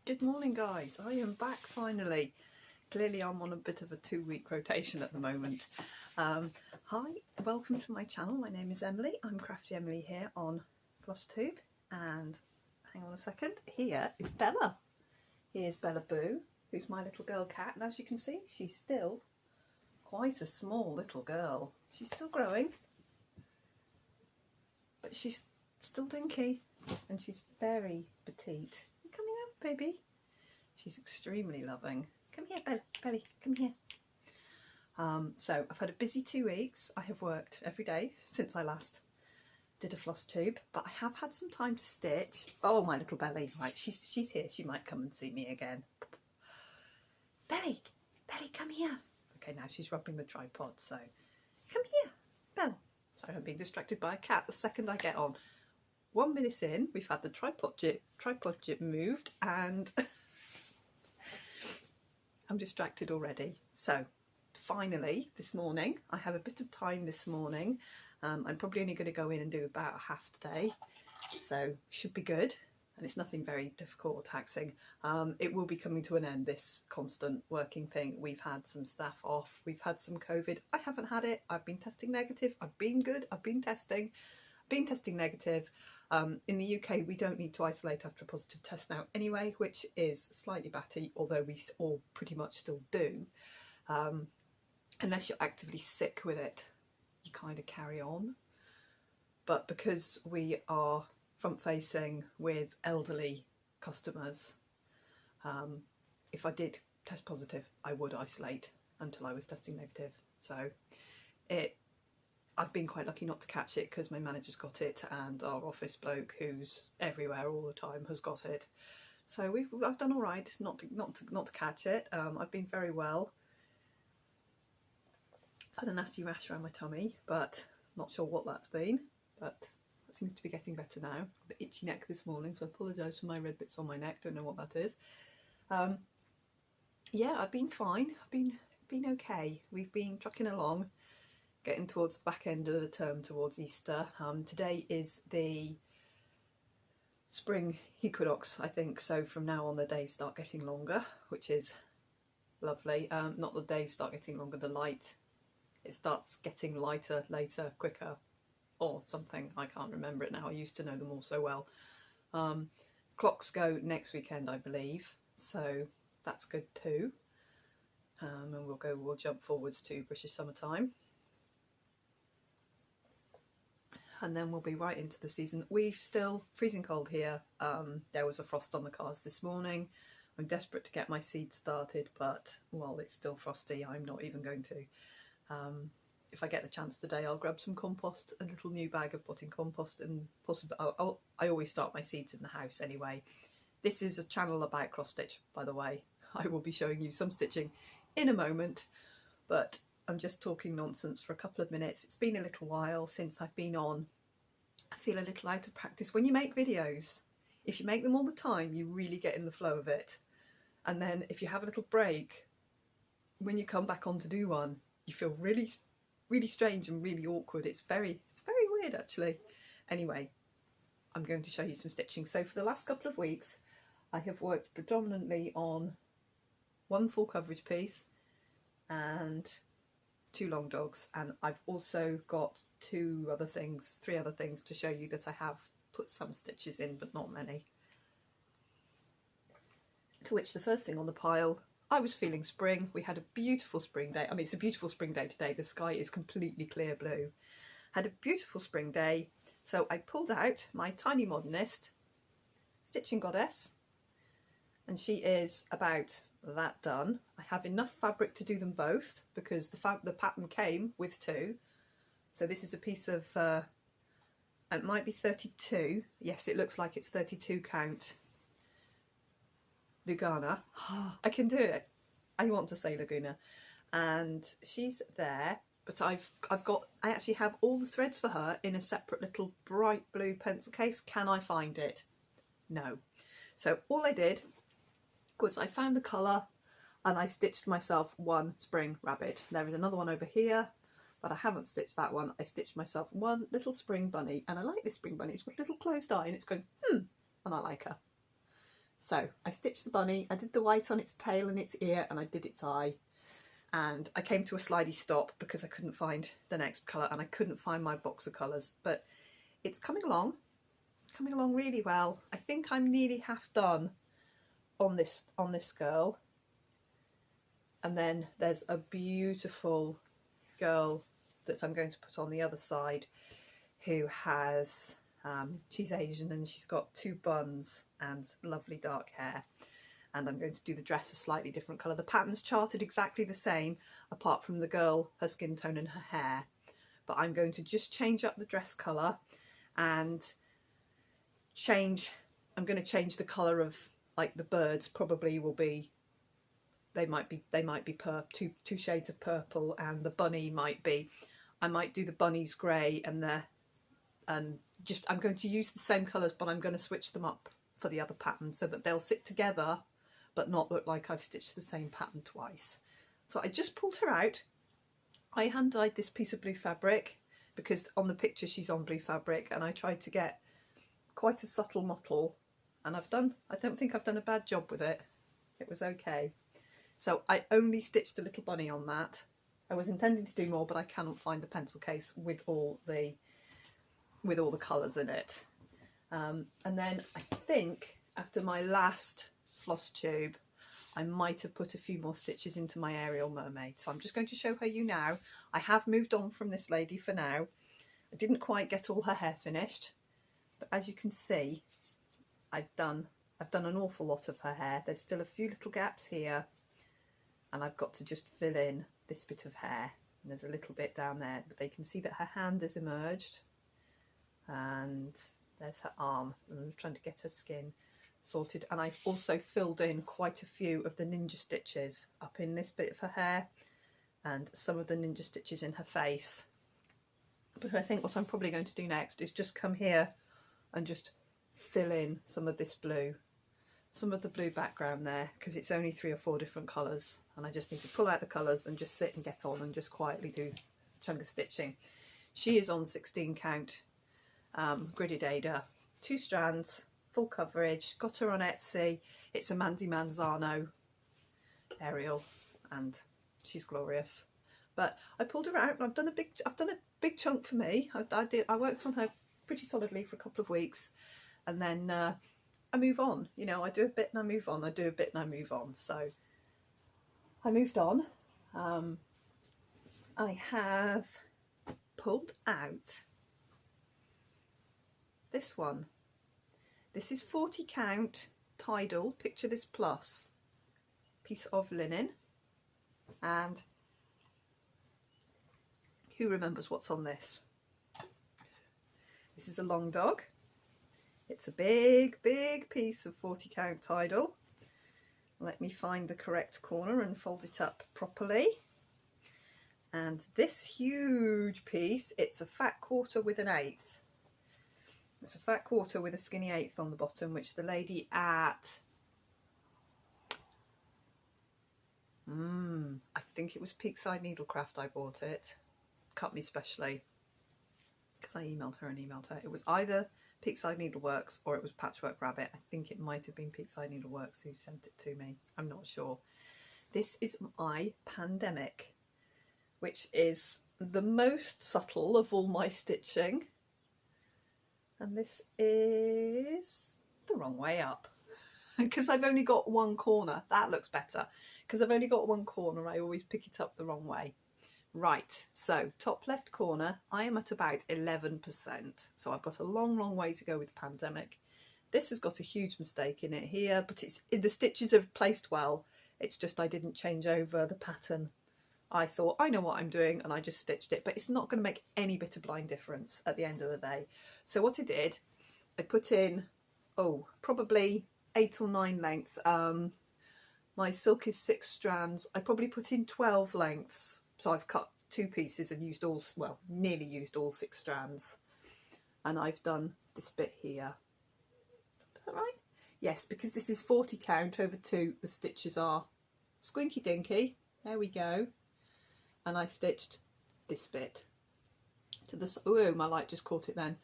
Good morning, guys. I am back finally. Clearly I'm on a bit of a 2-week rotation at the moment. Hi, welcome to my channel. My name is Emily. I'm Crafty Emily here on Flosstube. And hang on a second, here is Bella. Here's Bella Boo, who's my little girl cat. And as you can see, she's still quite a small little girl. She's still growing, but she's still dinky and she's very petite. You coming up, baby? She's extremely loving. Come here, Belly, come here. So I've had a busy 2 weeks. I have worked every day since I last did a Flosstube, but I have had some time to stitch. Oh, my little Belly. Right, she's here. She might come and see me again. Belly, come here. Okay, now she's rubbing the tripod, so come here, Belle. Sorry, I'm being distracted by a cat the second I get on. 1 minute in, we've had the tripod jib moved and I'm distracted already. So finally this morning, I have a bit of time this morning. I'm probably only going to go in and do about a half day, so should be good. And it's nothing very difficult or taxing. It will be coming to an end, this constant working thing. We've had some staff off, we've had some COVID. I haven't had it. I've been testing negative. I've been good. I've been testing negative. In the UK, we don't need to isolate after a positive test now anyway, which is slightly batty, although we all pretty much still do. Unless you're actively sick with it, you kind of carry on. But because we are front facing with elderly customers, if I did test positive, I would isolate until I was testing negative. So I've been quite lucky not to catch it because my manager's got it and our office bloke, who's everywhere all the time, has got it. So I've done all right not to catch it. I've been very well. Had a nasty rash around my tummy, but not sure what that's been. But it seems to be getting better now. I've got itchy neck this morning, so I apologise for my red bits on my neck. Don't know what that is. Yeah, I've been fine. I've been okay. We've been trucking along, getting towards the back end of the term, towards Easter. Today is the spring equinox, I think, so from now on the days start getting longer, which is lovely. Not the days start getting longer, the light, it starts getting lighter, later, quicker, or something. I can't remember it now. I used to know them all so well. Clocks go next weekend, I believe, so that's good too. And we'll jump forwards to British summertime. And then we'll be right into the season. We're still freezing cold here. There was a frost on the cars this morning. I'm desperate to get my seeds started, but while it's still frosty, I'm not even going to. If I get the chance today, I'll grab some compost, a little new bag of potting compost, and possibly I always start my seeds in the house anyway. This is a channel about cross stitch, by the way. I will be showing you some stitching in a moment, but I'm just talking nonsense for a couple of minutes. It's been a little while since I've been on. I feel a little out of practice. When you make videos, if you make them all the time, you really get in the flow of it. And then if you have a little break, when you come back on to do one, you feel really, really strange and really awkward. It's very weird, actually. Anyway, I'm going to show you some stitching. So for the last couple of weeks, I have worked predominantly on one full coverage piece and 2 long dogs, and I've also got 3 other things to show you that I have put some stitches in, but not many. To which the first thing on the pile, I was feeling spring. We had a beautiful spring day. I mean, it's a beautiful spring day today. The sky is completely clear blue. Had a beautiful spring day, so I pulled out my Tiny Modernist Stitching Goddess, and she is about that done. I have enough fabric to do them both because the pattern came with 2. So this is a piece of it might be 32. Yes, it looks like it's 32 count Lugana. I can do it. I want to say Laguna, and she's there. But I actually have all the threads for her in a separate little bright blue pencil case. Can I find it? No. So all I did was I found the colour and I stitched myself one spring rabbit. There is another one over here, but I haven't stitched that one. I stitched myself one little spring bunny, and I like this spring bunny. It's got a little closed eye and it's going, and I like her. So I stitched the bunny, I did the white on its tail and its ear, and I did its eye. And I came to a slidey stop because I couldn't find the next colour and I couldn't find my box of colours. But it's coming along really well. I think I'm nearly half done on this girl. And then there's a beautiful girl that I'm going to put on the other side who has, she's Asian and she's got 2 buns and lovely dark hair. And I'm going to do the dress a slightly different colour. The pattern's charted exactly the same, apart from the girl, her skin tone and her hair. But I'm going to just change up the dress colour and I'm going to change the colour of, like, the birds probably will be, they might be two shades of purple, and the bunny might be, I might do the bunny's grey and I'm going to use the same colours, but I'm going to switch them up for the other pattern so that they'll sit together but not look like I've stitched the same pattern twice. So I just pulled her out. I hand dyed this piece of blue fabric because on the picture she's on blue fabric, and I tried to get quite a subtle mottle, and I don't think I've done a bad job with it. It was okay. So I only stitched a little bunny on that. I was intending to do more, but I cannot find the pencil case with all the colours in it. And then I think after my last Flosstube, I might have put a few more stitches into my aerial mermaid. So I'm just going to show you now. I have moved on from this lady for now. I didn't quite get all her hair finished, but as you can see, I've done an awful lot of her hair. There's still a few little gaps here, and I've got to just fill in this bit of hair. And there's a little bit down there, but they can see that her hand has emerged, and there's her arm. I'm trying to get her skin sorted, and I've also filled in quite a few of the ninja stitches up in this bit of her hair and some of the ninja stitches in her face. But I think what I'm probably going to do next is just come here and just fill in some of this blue, some of the blue background there, because it's only 3 or 4 different colours, and I just need to pull out the colours and just sit and get on and just quietly do a chunk of stitching. She is on 16 count gridded Ada, 2 strands, full coverage, got her on Etsy. It's a Mandy Manzano Ariel, and she's glorious. But I pulled her out, and I've done a big chunk for me. I worked on her pretty solidly for a couple of weeks, and then I move on. You know, I do a bit and I move on. I do a bit and I move on. So I moved on. I have pulled out this one. This is 40 count Tidal, picture this plus, piece of linen. And who remembers what's on this? This is a long dog. It's a big piece of 40 count Tidal. Let me find the correct corner and fold it up properly. And this huge piece, it's a fat quarter with an 1/8. It's a fat quarter with a skinny 1/8 on the bottom, which the lady at, I think it was Peakside Needlecraft I bought it. Cut me specially, because I emailed her. It was either Peakside Needleworks or it was Patchwork Rabbit. I think it might have been Peakside Needleworks who sent it to me. I'm not sure. This is my Pandemic, which is the most subtle of all my stitching. And this is the wrong way up because I've only got one corner. That looks better. Because I've only got one corner, I always pick it up the wrong way. Right, so top left corner, I am at about 11%. So I've got a long way to go with Pandemic. This has got a huge mistake in it here, but the stitches are placed well. It's just I didn't change over the pattern. I thought, I know what I'm doing, and I just stitched it, but it's not going to make any bit of blind difference at the end of the day. So what I did, I put in, probably 8 or 9 lengths. My silk is 6 strands. I probably put in 12 lengths. So I've cut 2 pieces and used all, well, nearly used all 6 strands. And I've done this bit here. Is that right? Yes, because this is 40 count over 2, the stitches are squinky dinky. There we go. And I stitched this bit to the, oh, my light just caught it then.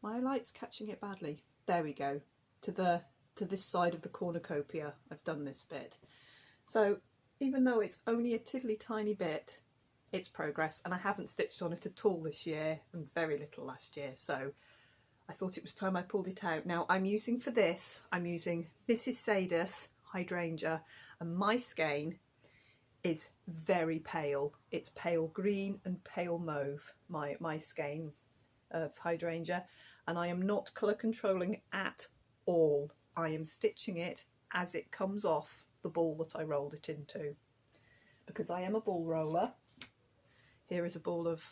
My light's catching it badly. There we go. To the to this side of the cornucopia. I've done this bit. So even though it's only a tiddly tiny bit, it's progress, and I haven't stitched on it at all this year and very little last year, so I thought it was time I pulled it out. Now I'm using for this, I'm using Mrs. Sadus hydrangea, and my skein is very pale. It's pale green and pale mauve, my skein of hydrangea, and I am not colour controlling at all. I am stitching it as it comes off the ball that I rolled it into, because I am a ball roller. Here is a ball of,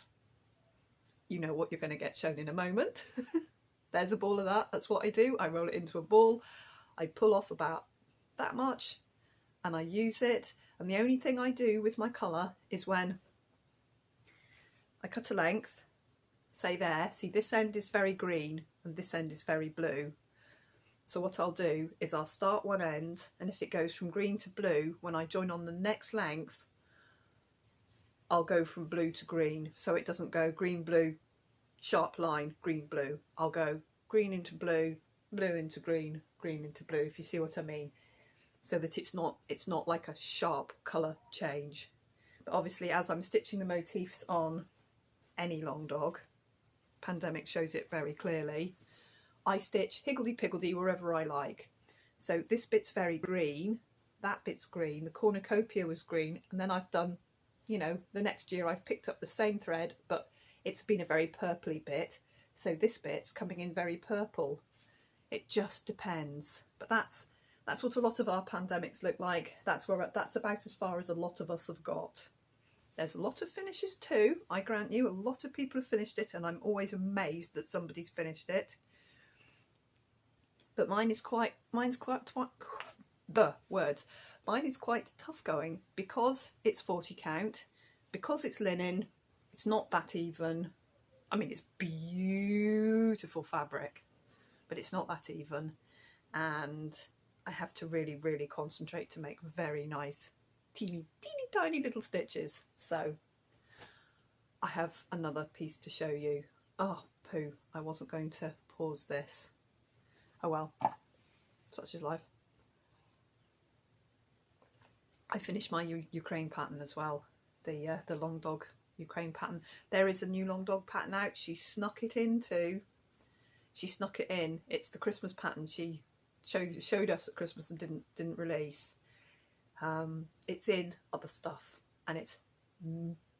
you know what you're going to get shown in a moment. There's a ball of that. That's what I do. I roll it into a ball. I pull off about that much and I use it. And the only thing I do with my colour is when I cut a length, say there, see this end is very green and this end is very blue. So what I'll do is I'll start one end, and if it goes from green to blue, when I join on the next length, I'll go from blue to green. So it doesn't go green, blue, sharp line, green, blue. I'll go green into blue, blue into green, green into blue, if you see what I mean. So that it's not like a sharp colour change. But obviously as I'm stitching the motifs on any long dog, Pandemic shows it very clearly, I stitch higgledy-piggledy wherever I like. So this bit's very green, that bit's green, the cornucopia was green, and then I've done, you know, the next year I've picked up the same thread, but it's been a very purpley bit, so this bit's coming in very purple. It just depends. But that's what a lot of our pandemics look like. That's about as far as a lot of us have got. There's a lot of finishes too, I grant you. A lot of people have finished it, and I'm always amazed that somebody's finished it. But mine is quite tough going, because it's 40 count, because it's linen. It's not that even. I mean, it's beautiful fabric, but it's not that even, and I have to really, really concentrate to make very nice, teeny tiny little stitches. So I have another piece to show you. Oh, poo, I wasn't going to pause this. Oh well, such is life. I finished my Ukraine pattern as well, the long dog Ukraine pattern. There is a new long dog pattern out. She snuck it in. It's the Christmas pattern she showed us at Christmas and didn't release. It's in other stuff and it's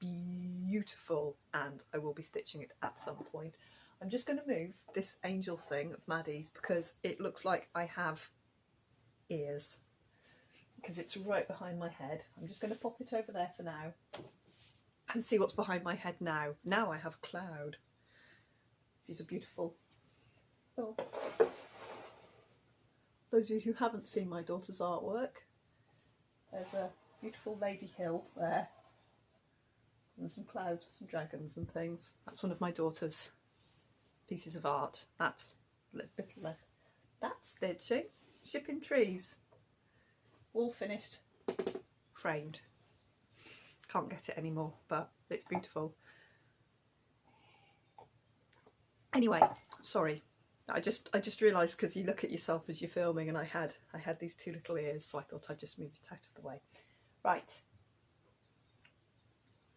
beautiful, and I will be stitching it at some point. I'm just going to move this angel thing of Maddie's because it looks like I have ears, because it's right behind my head. I'm just going to pop it over there for now and see what's behind my head now. Now I have cloud. She's a beautiful... Oh. Those of you who haven't seen my daughter's artwork, there's a beautiful lady hill there and some clouds with some dragons and things. That's one of my daughter's pieces of art. That's a little less. That's stitching, shipping trees, all finished, framed. Can't get it anymore, but it's beautiful. Anyway, sorry, I just realised, because you look at yourself as you're filming, and I had these two little ears, so I thought I'd just move it out of the way. Right.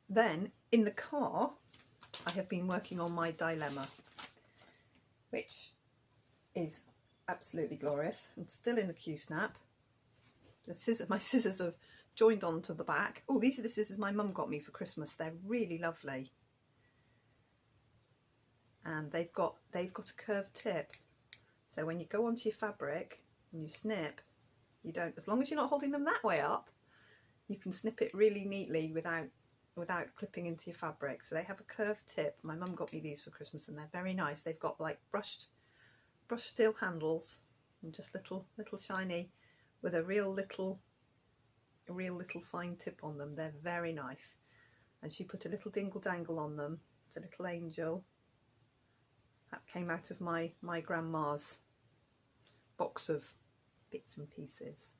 Then in the car, I have been working on my dilemma, which is absolutely glorious and still in the Q-snap. My scissors have joined onto the back. Oh, these are the scissors my mum got me for Christmas. They're really lovely, and they've got a curved tip. So when you go onto your fabric and you snip, you don't, as long as you're not holding them that way up, you can snip it really neatly without clipping into your fabric. So they have a curved tip. My mum got me these for Christmas and they're very nice. They've got like brushed steel handles and just little shiny, with a real little fine tip on them. They're very nice. And she put a little dingle dangle on them. It's a little angel that came out of my grandma's box of bits and pieces.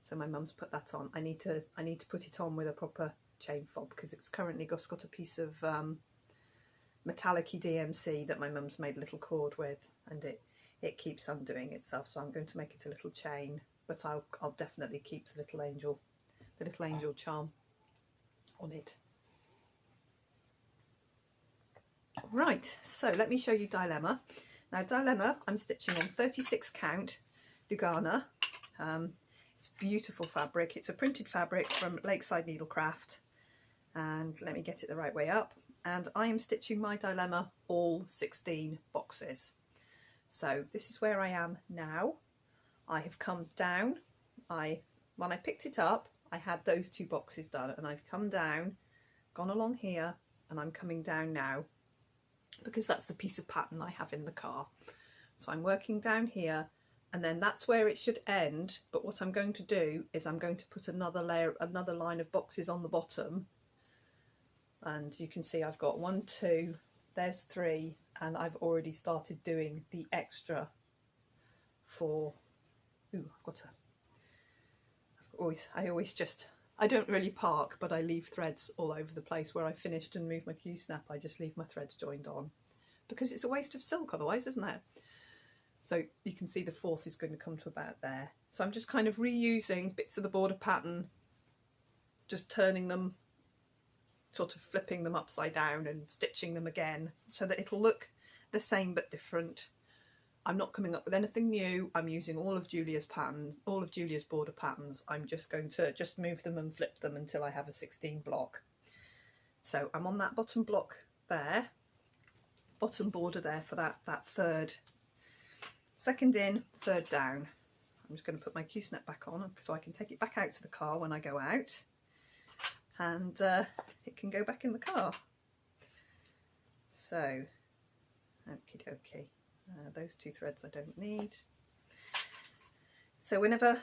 So my mum's put that on. I need to put it on with a proper chain fob, because it's currently got a piece of metallic-y DMC that my mum's made a little cord with, and it it keeps undoing itself. So I'm going to make it a little chain, but I'll definitely keep the little angel charm on it. Right, so let me show you Dilemma. Now Dilemma, I'm stitching on 36 count Lugana. It's beautiful fabric. It's a printed fabric from Lakeside Needlecraft, and let me get it the right way up. And I am stitching my Dilemma all 16 boxes. So this is where I am now. I have come down. When I picked it up, I had those 2 boxes done, and I've come down, gone along here, and I'm coming down now because that's the piece of pattern I have in the car. So I'm working down here, and then that's where it should end. But what I'm going to do is I'm going to put another line of boxes on the bottom, and you can see I've got 1, 2, there's 3, and I've already started doing the extra for, I don't really park, but I leave threads all over the place. Where I finished and moved my Q-snap, I just leave my threads joined on, because it's a waste of silk otherwise, isn't it? So you can see the 4th is going to come to about there. So I'm just kind of reusing bits of the border pattern, just turning them, sort of flipping them upside down and stitching them again so that it'll look the same but different. I'm not coming up with anything new. I'm using all of Julia's patterns, all of Julia's border patterns. I'm just going to move them and flip them until I have a 16 block. So I'm on that bottom block there, bottom border there for that third, second in, third down. I'm just going to put my Q-snap back on so I can take it back out to the car when I go out, and it can go back in the car. So, okie dokie. Those 2 threads I don't need. So whenever,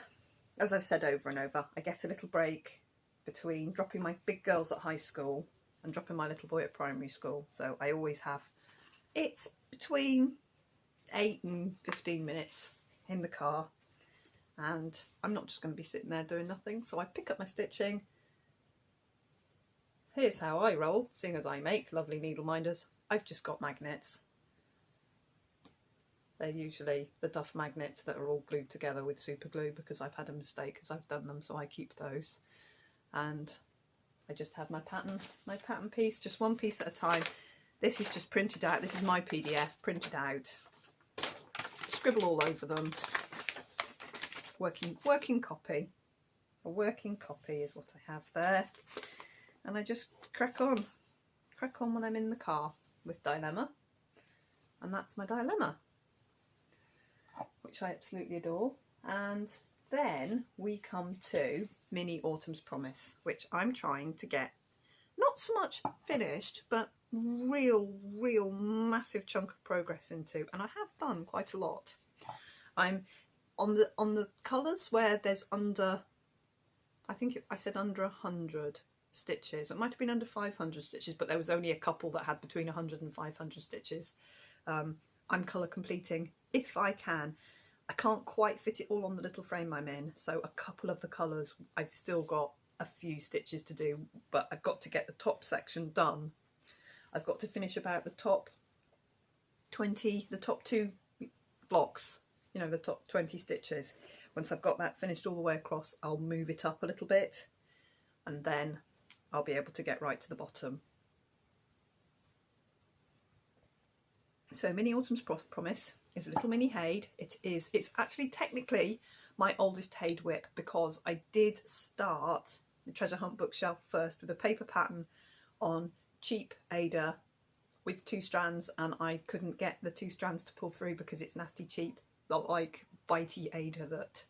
as I've said over and over, I get a little break between dropping my big girls at high school and dropping my little boy at primary school. So I always have, it's between 8 and 15 minutes in the car, and I'm not just going to be sitting there doing nothing. So I pick up my stitching. Here's how I roll, seeing as I make lovely needle minders. I've just got magnets. They're usually the Duff magnets that are all glued together with super glue, because I've had a mistake as I've done them, so I keep those. And I just have my pattern piece, just one piece at a time. This is just printed out. This is my PDF printed out. Scribble all over them. Working copy. A working copy is what I have there. And I just crack on when I'm in the car with Dilemma. And that's my Dilemma, which I absolutely adore. And then we come to Mini Autumn's Promise, which I'm trying to get not so much finished, but real massive chunk of progress into, and I have done quite a lot. I'm on the colours where there's under, I think I said under 100 stitches. It might have been under 500 stitches, but there was only a couple that had between 100 and 500 stitches. I'm colour completing if I can. I can't quite fit it all on the little frame I'm in, so a couple of the colours I've still got a few stitches to do, but I've got to get the top section done. I've got to finish about the top 2 blocks, you know, the top 20 stitches. Once I've got that finished all the way across, I'll move it up a little bit, and then I'll be able to get right to the bottom. So Mini Autumn's Promise is a little mini Haid. It's actually technically my oldest Haid whip, because I did start the treasure hunt bookshelf first with a paper pattern on cheap Ada with 2 strands, and I couldn't get the 2 strands to pull through because it's nasty cheap, not like bitey Ada that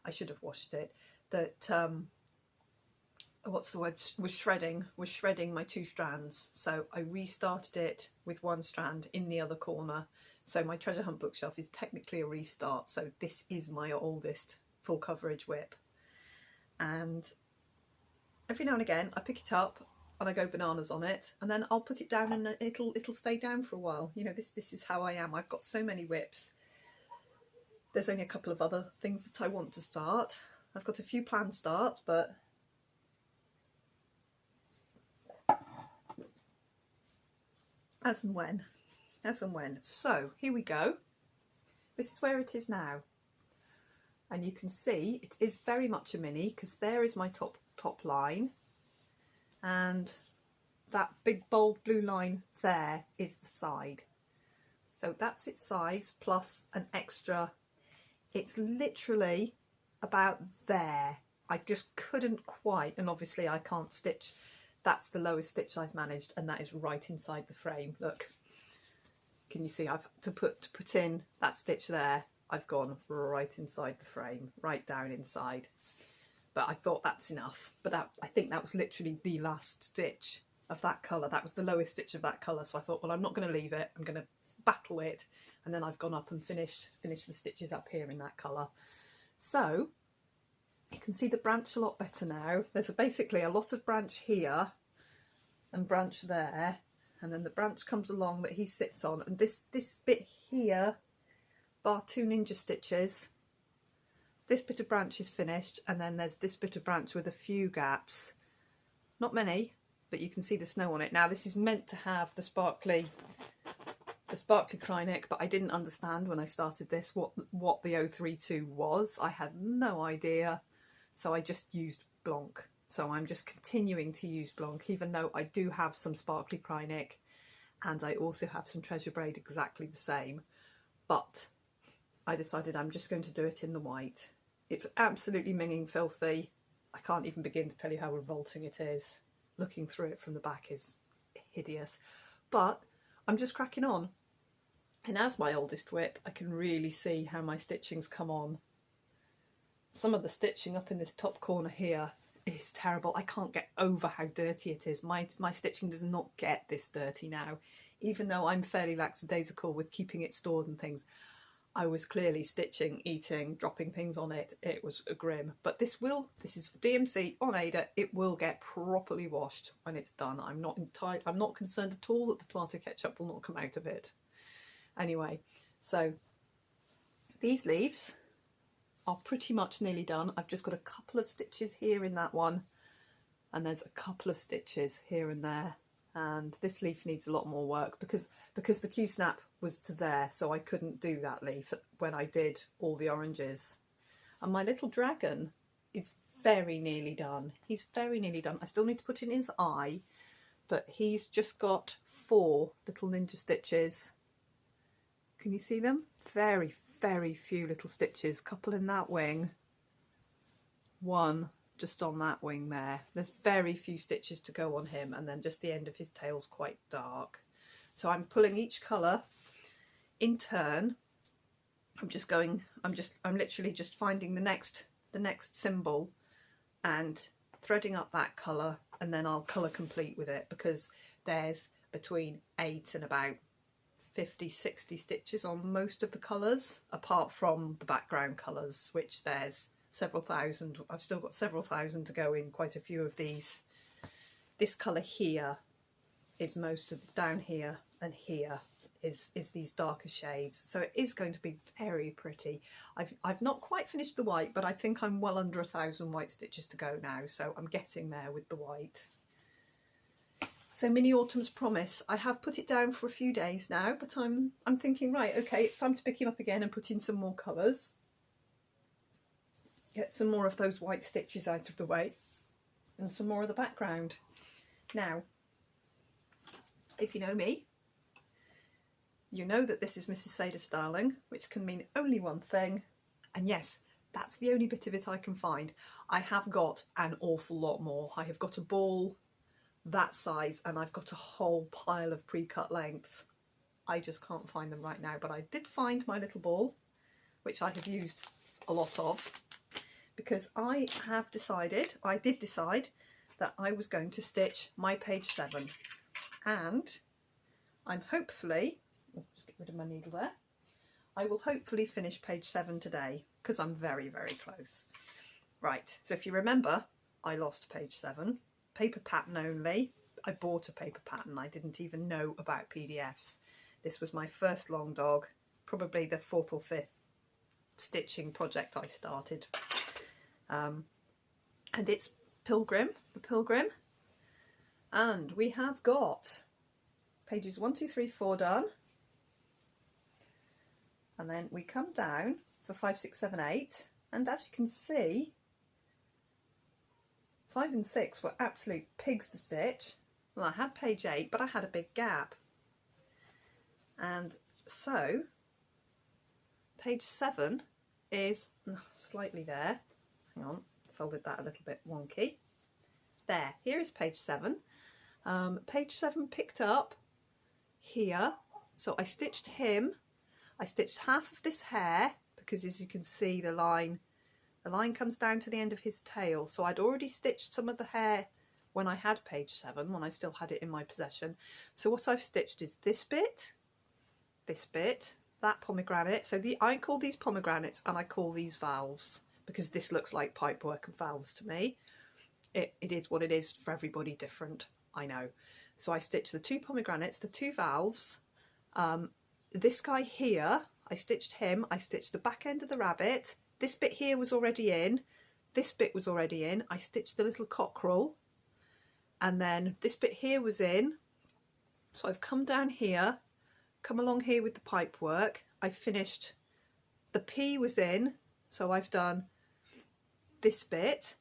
I should have washed it, that what's the word, was shredding my 2 strands. So I restarted it with 1 strand in the other corner. So my treasure hunt bookshelf is technically a restart. So this is my oldest full coverage whip, and every now and again I pick it up and I go bananas on it, and then I'll put it down and it'll stay down for a while. You know, this is how I am. I've got so many whips. There's only a couple of other things that I want to start. I've got a few planned starts, but as and when. So here we go. this is where it is now. And you can see it is very much a mini, because there is my top line, and that big bold blue line there is the side. So that's its size plus an extra. It's literally about there. I just couldn't quite, and obviously I can't stitch. That's the lowest stitch I've managed, and that is right inside the frame. Look, can you see? I've to put in that stitch there. I've gone right inside the frame, right down inside. But I thought that's enough. But I think that was literally the last stitch of that colour. That was the lowest stitch of that colour. So I thought, well, I'm not going to leave it. I'm going to battle it. And then I've gone up and finished the stitches up here in that colour. So you can see the branch a lot better now. There's basically a lot of branch here and branch there. And then the branch comes along that he sits on. And this bit here, bar 2 ninja stitches, this bit of branch is finished, and then there's this bit of branch with a few gaps, not many, but you can see the snow on it. Now this is meant to have the sparkly Krynic, but I didn't understand when I started this what the 032 was. I had no idea, so I just used Blanc. So I'm just continuing to use Blanc, even though I do have some sparkly Krynic, and I also have some treasure braid exactly the same, but I decided I'm just going to do it in the white. It's absolutely minging filthy. I can't even begin to tell you how revolting it is. Looking through it from the back is hideous. But I'm just cracking on. And as my oldest whip, I can really see how my stitching's come on. Some of the stitching up in this top corner here is terrible. I can't get over how dirty it is. My stitching does not get this dirty now. Even though I'm fairly lackadaisical with keeping it stored and things, I was clearly stitching, eating, dropping things on it. It was a grim. But this is DMC on Ada. It will get properly washed when it's done. I'm not concerned at all that the tomato ketchup will not come out of it. Anyway, so these leaves are pretty much nearly done. I've just got a couple of stitches here in that one, and there's a couple of stitches here and there. And this leaf needs a lot more work because the Q-snap was to there, so I couldn't do that leaf when I did all the oranges. And my little dragon is very nearly done. He's very nearly done. I still need to put in his eye, but he's just got 4 little ninja stitches. Can you see them? Very, very few little stitches. Couple in that wing. 1 just on that wing there. There's very few stitches to go on him, and then just the end of his tail's quite dark. So I'm pulling each colour in turn. I'm literally just finding the next symbol and threading up that colour, and then I'll colour complete with it, because there's between 8 and about 50-60 stitches on most of the colours, apart from the background colours, which there's several thousand. I've still got several thousand to go in quite a few of these. This colour here is most of down here, and here is these darker shades, so it is going to be very pretty. I've not quite finished the white, but I think I'm well under 1,000 white stitches to go now, so I'm getting there with the white. So Mini Autumn's Promise, I have put it down for a few days now, but I'm thinking, right, okay, it's time to pick him up again and put in some more colours. Get some more of those white stitches out of the way, and some more of the background. Now, if you know me, you know that this is Mrs. Sader styling, which can mean only one thing, and yes, that's the only bit of it I can find. I have got an awful lot more. I have got a ball that size, and I've got a whole pile of pre-cut lengths. I just can't find them right now, but I did find my little ball, which I have used a lot of, because I did decide that I was going to stitch my page 7, and I'm hopefully, just get rid of my needle there, I will hopefully finish page 7 today, because I'm very, very close. Right, so if you remember, I lost page 7, paper pattern only. I bought a paper pattern, I didn't even know about PDFs. This was my first long dog, probably the 4th or 5th stitching project I started. And it's Pilgrim, the Pilgrim, and we have got pages 1, 2, 3, 4 done, And then we come down for 5, 6, 7, 8, and as you can see, 5 and 6 were absolute pigs to stitch. Well, I had page 8, but I had a big gap. And so page 7 is slightly there. Hang on, folded that a little bit wonky. There, here is page 7. Page 7 picked up here. So I stitched him. I stitched half of this hair because, as you can see, the line comes down to the end of his tail. So I'd already stitched some of the hair when I had page 7, when I still had it in my possession. So what I've stitched is this bit, that pomegranate. So I call these pomegranates and I call these valves because this looks like pipework and valves to me. It is what it is, for everybody different, I know. So I stitched the 2 pomegranates, the 2 valves. This guy here, I stitched him. I stitched the back end of the rabbit. This bit here was already in. This bit was already in. I stitched the little cockerel. And then this bit here was in. So I've come down here, come along here with the pipe work. I finished, the P was in. So I've done this bit,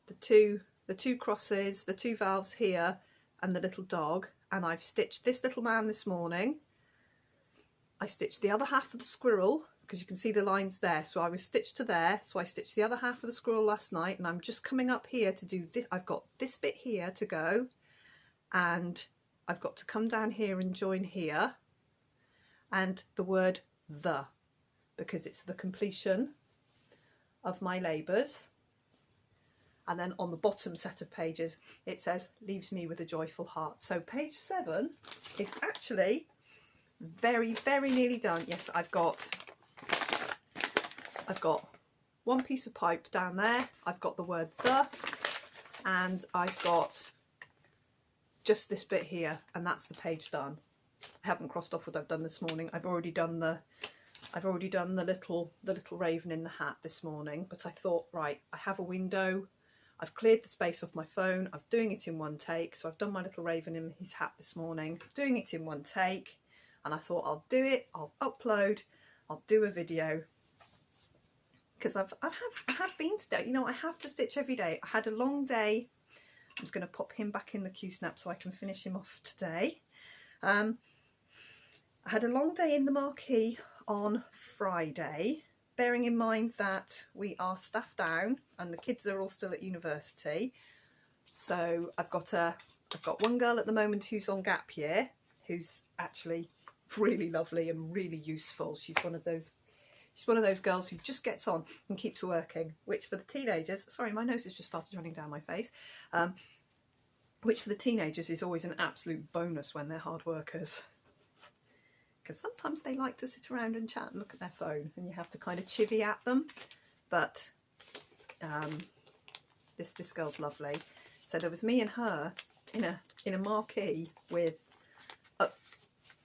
the two crosses, the 2 valves here, and the little dog. And I've stitched this little man this morning. I stitched the other half of the squirrel because you can see the lines there. So I was stitched to there. So I stitched the other half of the squirrel last night, and I'm just coming up here to do this. I've got this bit here to go, and I've got to come down here and join here, and the word the, because it's the completion of my labours. And then on the bottom set of pages it says leaves me with a joyful heart. So page 7 is actually very, very nearly done. Yes, I've got one piece of pipe down there, I've got the word the, and I've got just this bit here, and that's the page done. I haven't crossed off what I've done this morning. I've already done the little raven in the hat this morning, but I thought, right, I have a window, I've cleared the space off my phone, I'm doing it in one take. So I've done my little raven in his hat this morning, doing it in one take, and I thought I'll do it, I'll upload, I'll do a video, because I have been, you know, I have to stitch every day. I had a long day. I'm just going to pop him back in the Q-snap so I can finish him off today. I had a long day in the marquee on Friday, bearing in mind that we are staff down and the kids are all still at university. So I've got one girl at the moment who's on gap year, who's actually really lovely and really useful. She's one of those girls who just gets on and keeps working, which for the teenagers, sorry, my nose has just started running down my face, which for the teenagers is always an absolute bonus when they're hard workers. Because sometimes they like to sit around and chat and look at their phone, and you have to kind of chivvy at them. But this girl's lovely. So there was me and her in a marquee with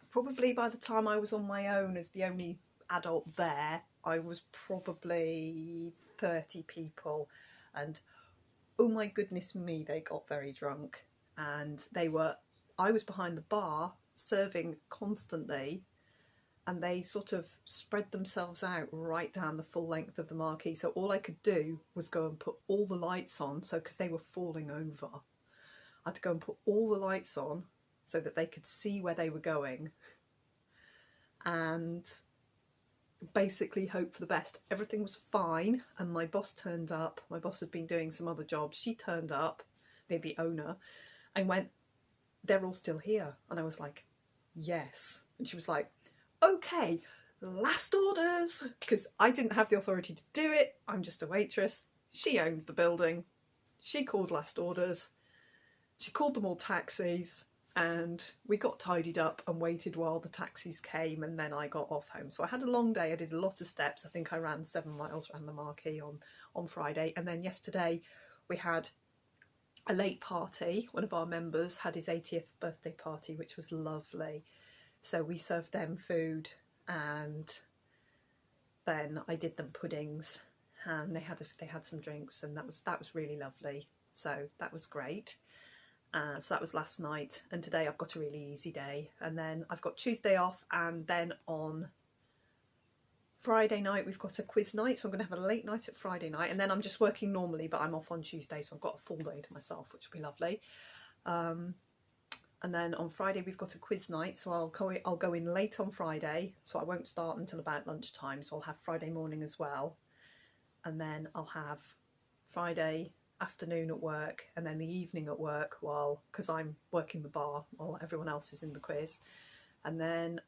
probably, by the time I was on my own as the only adult there, I was probably 30 people, and oh my goodness me, they got very drunk, and I was behind the bar serving constantly, and they sort of spread themselves out right down the full length of the marquee. So all I could do was go and put all the lights on, so because they were falling over, I had to go and put all the lights on so that they could see where they were going, and basically hope for the best. Everything was fine, and my boss turned up. My boss had been doing some other jobs. She turned up, the owner, and went, "They're all still here." And I was like, "Yes." And she was like, "Okay, last orders," because I didn't have the authority to do it. I'm just a waitress. She owns the building. She called last orders. She called them all taxis, and we got tidied up and waited while the taxis came, and then I got off home. So I had a long day. I did a lot of steps. I think I ran 7 miles around the marquee on Friday. And then yesterday we had a late party. One of our members had his 80th birthday party, which was lovely. So we served them food, and then I did them puddings, and they had some drinks, and that was really lovely. So that was great. So that was last night, and today I've got a really easy day, and then I've got Tuesday off, and then on Friday night we've got a quiz night, so I'm going to have a late night at Friday night, and then I'm just working normally, but I'm off on Tuesday, so I've got a full day to myself, which will be lovely. And then on Friday we've got a quiz night, so I'll go in late on Friday, so I won't start until about lunchtime, so I'll have Friday morning as well. And then I'll have Friday afternoon at work, and then the evening at work because I'm working the bar while everyone else is in the quiz. And then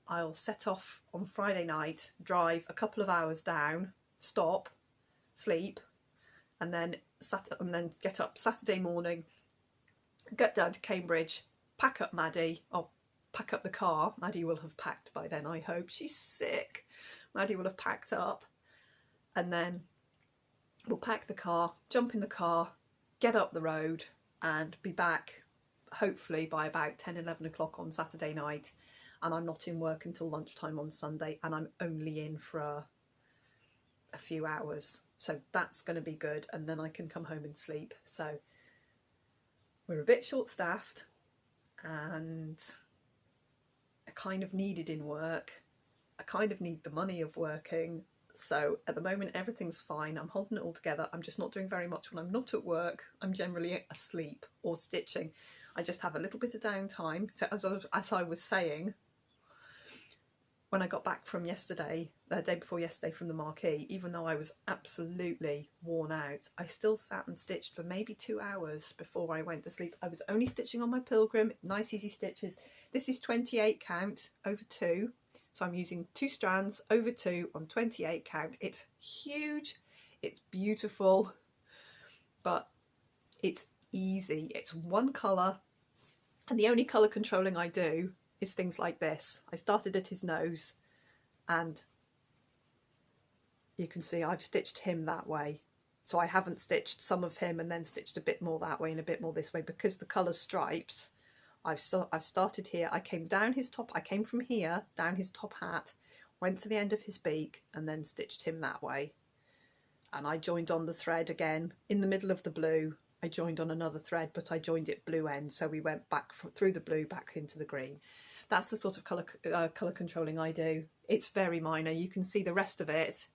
I'll set off on Friday night, drive a couple of hours down, stop, sleep, and then get up Saturday morning, get down to Cambridge, pack up Maddie, pack up the car. Maddie will have packed by then, I hope. She's sick. Maddie will have packed up, and then we'll pack the car, jump in the car, get up the road, and be back hopefully by about 10, 11 o'clock on Saturday night. And I'm not in work until lunchtime on Sunday, and I'm only in for a few hours. So that's going to be good, and then I can come home and sleep. So we're a bit short-staffed, and I kind of needed in work. I kind of need the money of working. So at the moment everything's fine. I'm holding it all together. I'm just not doing very much when I'm not at work. I'm generally asleep or stitching. I just have a little bit of downtime. So as I was saying, when I got back from yesterday, the day before yesterday from the marquee, even though I was absolutely worn out, I still sat and stitched for maybe 2 hours before I went to sleep. I was only stitching on my Pilgrim, nice easy stitches. This is 28 count over 2. So I'm using 2 strands over 2 on 28 count. It's huge, it's beautiful, but it's easy. It's one colour, and the only colour controlling I do is things like this. I started at his nose, and you can see I've stitched him that way. So I haven't stitched some of him and then stitched a bit more that way and a bit more this way, because the colour stripes, I've started here. I came down his top, I came from here down his top hat, went to the end of his beak, and then stitched him that way. And I joined on the thread again in the middle of the blue. I joined on another thread, but I joined it blue end, so we went back through the blue back into the green. That's the sort of colour controlling I do. It's very minor. You can see the rest of it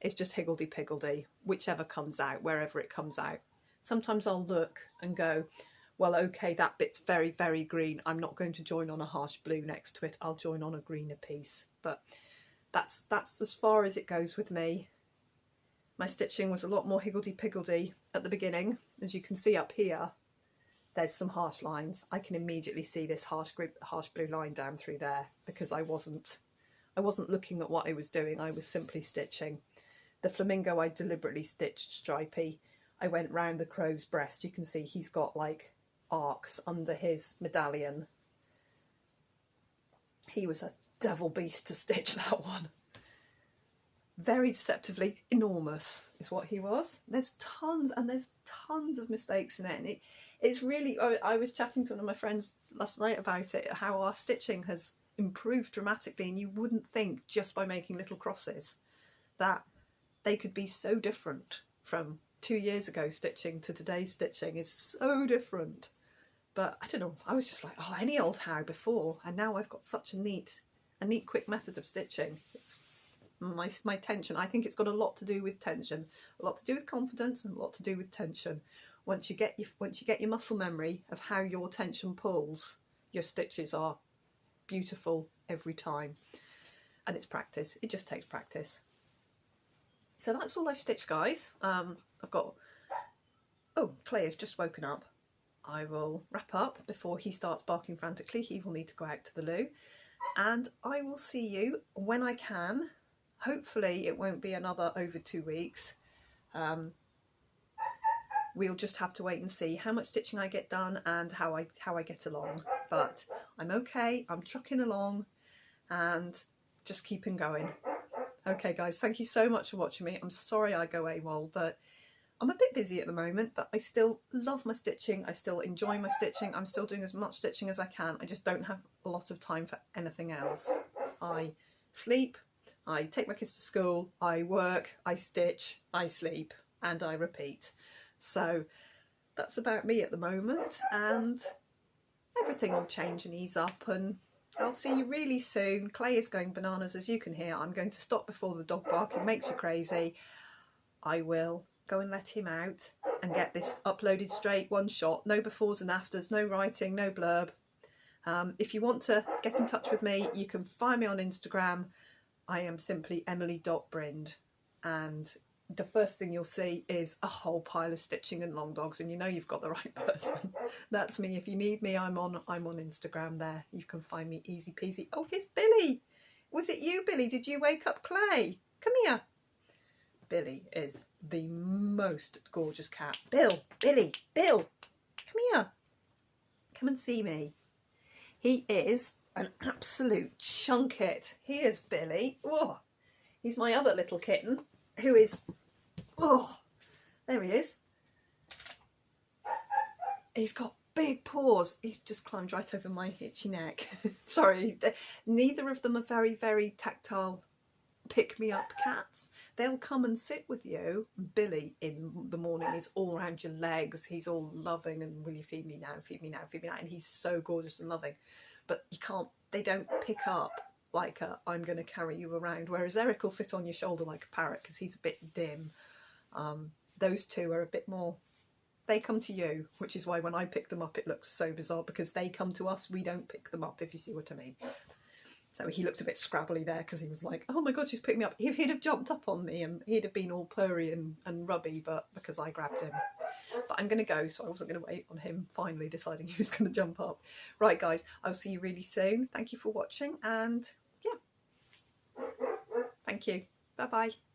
is just higgledy-piggledy, whichever comes out, wherever it comes out. Sometimes I'll look and go, well, okay, that bit's very, very green. I'm not going to join on a harsh blue next to it. I'll join on a greener piece. But that's as far as it goes with me. My stitching was a lot more higgledy-piggledy at the beginning. As you can see up here, there's some harsh lines. I can immediately see this harsh blue line down through there, because I wasn't looking at what I was doing. I was simply stitching. The flamingo I deliberately stitched stripy. I went round the crow's breast. You can see he's got like arcs under his medallion. He was a devil beast to stitch, that one. Very deceptively enormous is what he was. There's tons of mistakes in it, and it's really, I was chatting to one of my friends last night about it, how our stitching has improved dramatically, and you wouldn't think just by making little crosses that they could be so different. From 2 years ago stitching to today's stitching is so different. But I don't know, I was just like, oh, any old how before, and now I've got such a neat quick method of stitching. It's my tension. I think it's got a lot to do with tension, a lot to do with confidence, and a lot to do with tension. Once you get your muscle memory of how your tension pulls, your stitches are beautiful every time. And it's practice. It just takes practice. So that's all I've stitched, guys. I've got, oh, Clay has just woken up. I will wrap up before he starts barking frantically. He will need to go out to the loo, and I will see you when I can. Hopefully it won't be another over 2 weeks. We'll just have to wait and see how much stitching I get done and how I get along. But I'm okay, I'm trucking along and just keeping going. Okay guys, thank you so much for watching me. I'm sorry I go AWOL, but I'm a bit busy at the moment, but I still love my stitching. I still enjoy my stitching. I'm still doing as much stitching as I can. I just don't have a lot of time for anything else. I sleep, I take my kids to school, I work, I stitch, I sleep, and I repeat. So that's about me at the moment, and everything will change and ease up, and I'll see you really soon. Clay is going bananas, as you can hear. I'm going to stop before the dog barking makes you crazy. I will go and let him out and get this uploaded straight, one shot. No befores and afters, no writing, no blurb. If you want to get in touch with me, you can find me on Instagram. I am simply emily.brind, and the first thing you'll see is a whole pile of stitching and long dogs, and you know you've got the right person. That's me. If you need me, I'm on Instagram there. You can find me easy peasy. Oh, here's Billy. Was it you, Billy? Did you wake up Clay? Come here. Billy is the most gorgeous cat. Bill, Billy, Bill, come here. Come and see me. He is an absolute chunket. He is Billy. Oh, he's my other little kitten who is, oh, there he is. He's got big paws. He just climbed right over my itchy neck. Sorry, neither of them are very, very tactile pick-me-up cats. They'll come and sit with you. Billy in the morning is all around your legs. He's all loving and will you feed me now, feed me now, feed me now. And he's so gorgeous and loving. But you can't, they don't pick up like a, I'm going to carry you around. Whereas Eric will sit on your shoulder like a parrot because he's a bit dim. Those two are a bit more, they come to you, which is why when I pick them up it looks so bizarre because they come to us, we don't pick them up, if you see what I mean. So he looked a bit scrabbly there because he was like, oh my god, she's picked me up. If he'd have jumped up on me and he'd have been all purry and rubby, but because I grabbed him. But I'm going to go, so I wasn't going to wait on him finally deciding he was going to jump up. Right guys, I'll see you really soon. Thank you for watching and yeah. Thank you. Bye bye.